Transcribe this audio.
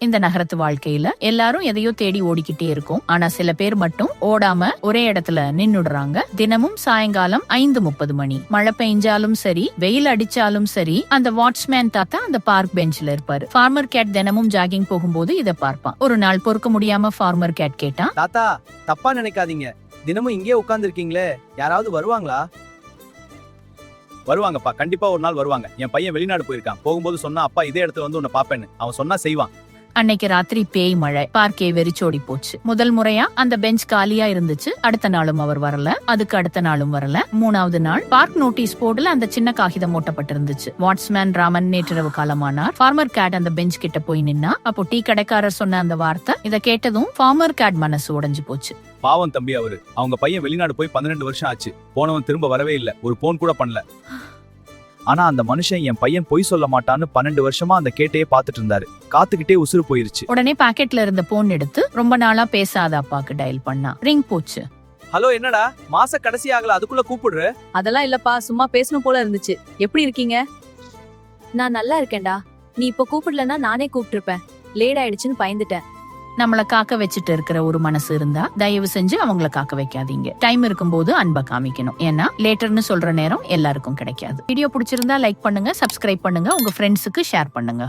இந்த நகரத்து வாழ்க்கையில எல்லாரும் எதையோ தேடி ஓடிக்கிட்டே இருக்கும். ஆனா சில பேர் மட்டும் ஓடாம ஒரே இடத்துல நின்னுடுறாங்க. தினமும் சாயங்காலம் 5:30 மணி. மழை பெய்ஞ்சாலும் சரி, வெயில் அடிச்சாலும் சரி, அந்த வாட்ச்மேன் தாத்தா அந்த பார்க் பெஞ்ச்ல இருப்பாரு. ஃபார்மர் கேட் தினமும் ஜாகிங் போகும்போது இத பார்ப்பான். ஒரு நாள் பொறுக்க முடியாம ஃபார்மர் கேட் கேட்டான், தாத்தா தப்பா நினைக்காதீங்க, தினமும் இங்கே உட்கார்ந்து இருக்கீங்களே, யாராவது வருவாங்களா? வருவாங்கப்பா, கண்டிப்பா ஒரு நாள் வருவாங்க. என் பையன் வெளிநாடு போயிருக்கான். போகும்போது சொன்னா அப்பா இதே இடத்துல வந்து உன்னை பாப்பேன்னு. அவன் சொன்னா செய்வான். அன்னைக்கு ராத்திரி பேய் மழை. பார்க்கே வெறிச்சோடி போச்சு. முதல் முறையா அந்த பெஞ்ச் காலியா இருந்துச்சு. அடுத்த நாளும் அவர் வரல. அதுக்கு அடுத்த நாளும் வரல. 3வது நாள் பார்க் நோட்டீஸ் போர்டுல அந்த சின்ன காகிதம் ஓட்டப்பட்டிருந்துச்சு. வாட்ச்மேன் ராமன் நேற்றிரவு காலமானார். ஃபார்மர் கேட் அந்த பெஞ்ச் கிட்ட போய் நின்னா. அப்போ டீ கடைக்காரர் சொன்ன அந்த வார்த்தை, இத கேட்டதும் ஃபார்மர் கேட் மனசு உடைஞ்சு போச்சு. பாவம் தம்பி அவரு. அவங்க பையன் வெளிநாடு போய் 12 வருஷம் ஆச்சு. போனவன் திரும்ப வரவே இல்ல. ஒரு போன் கூட பண்ணல. ஆனா அந்த மனுஷன் என் பையன் பொய் சொல்ல மாட்டான்னு 12 வருஷமா அந்த கேட்டையே பாத்துட்டு இருந்தாரு. காத்துக்கிட்டே உசுறு போயிருச்சு. உடனே பாக்கெட்ல இருந்த போன் எடுத்து ரொம்ப நாளா பேசாத அப்பாக்கு டயல் பண்ணா. ரிங் போச்சு. ஹலோ, என்னடா மாச கடைசி ஆகல, அதுக்குள்ள கூப்பிடுற? அதெல்லாம் இல்லப்பா, சும்மா பேசணும் போல இருந்துச்சு. எப்படி இருக்கீங்க? நான் நல்லா இருக்கேன்டா. நீ இப்ப கூப்பிடலன்னா நானே கூப்பிட்டிருப்பேன். லேட் ஆயிடுச்சுன்னு பயந்துட்டேன். நம்மள காக்க வச்சுட்டு இருக்கிற ஒரு மனசு இருந்தா தயவு செஞ்சு அவங்கள காக்க வைக்காதீங்க. டைம் இருக்கும்போது அன்பை காமிக்கணும். ஏன்னா லேட்டர்னு சொல்ற நேரம் எல்லாருக்கும் கிடைக்காது. வீடியோ பிடிச்சிருந்தா லைக் பண்ணுங்க, சப்ஸ்கிரைப் பண்ணுங்க, உங்க ஃப்ரெண்ட்ஸுக்கு ஷேர் பண்ணுங்க.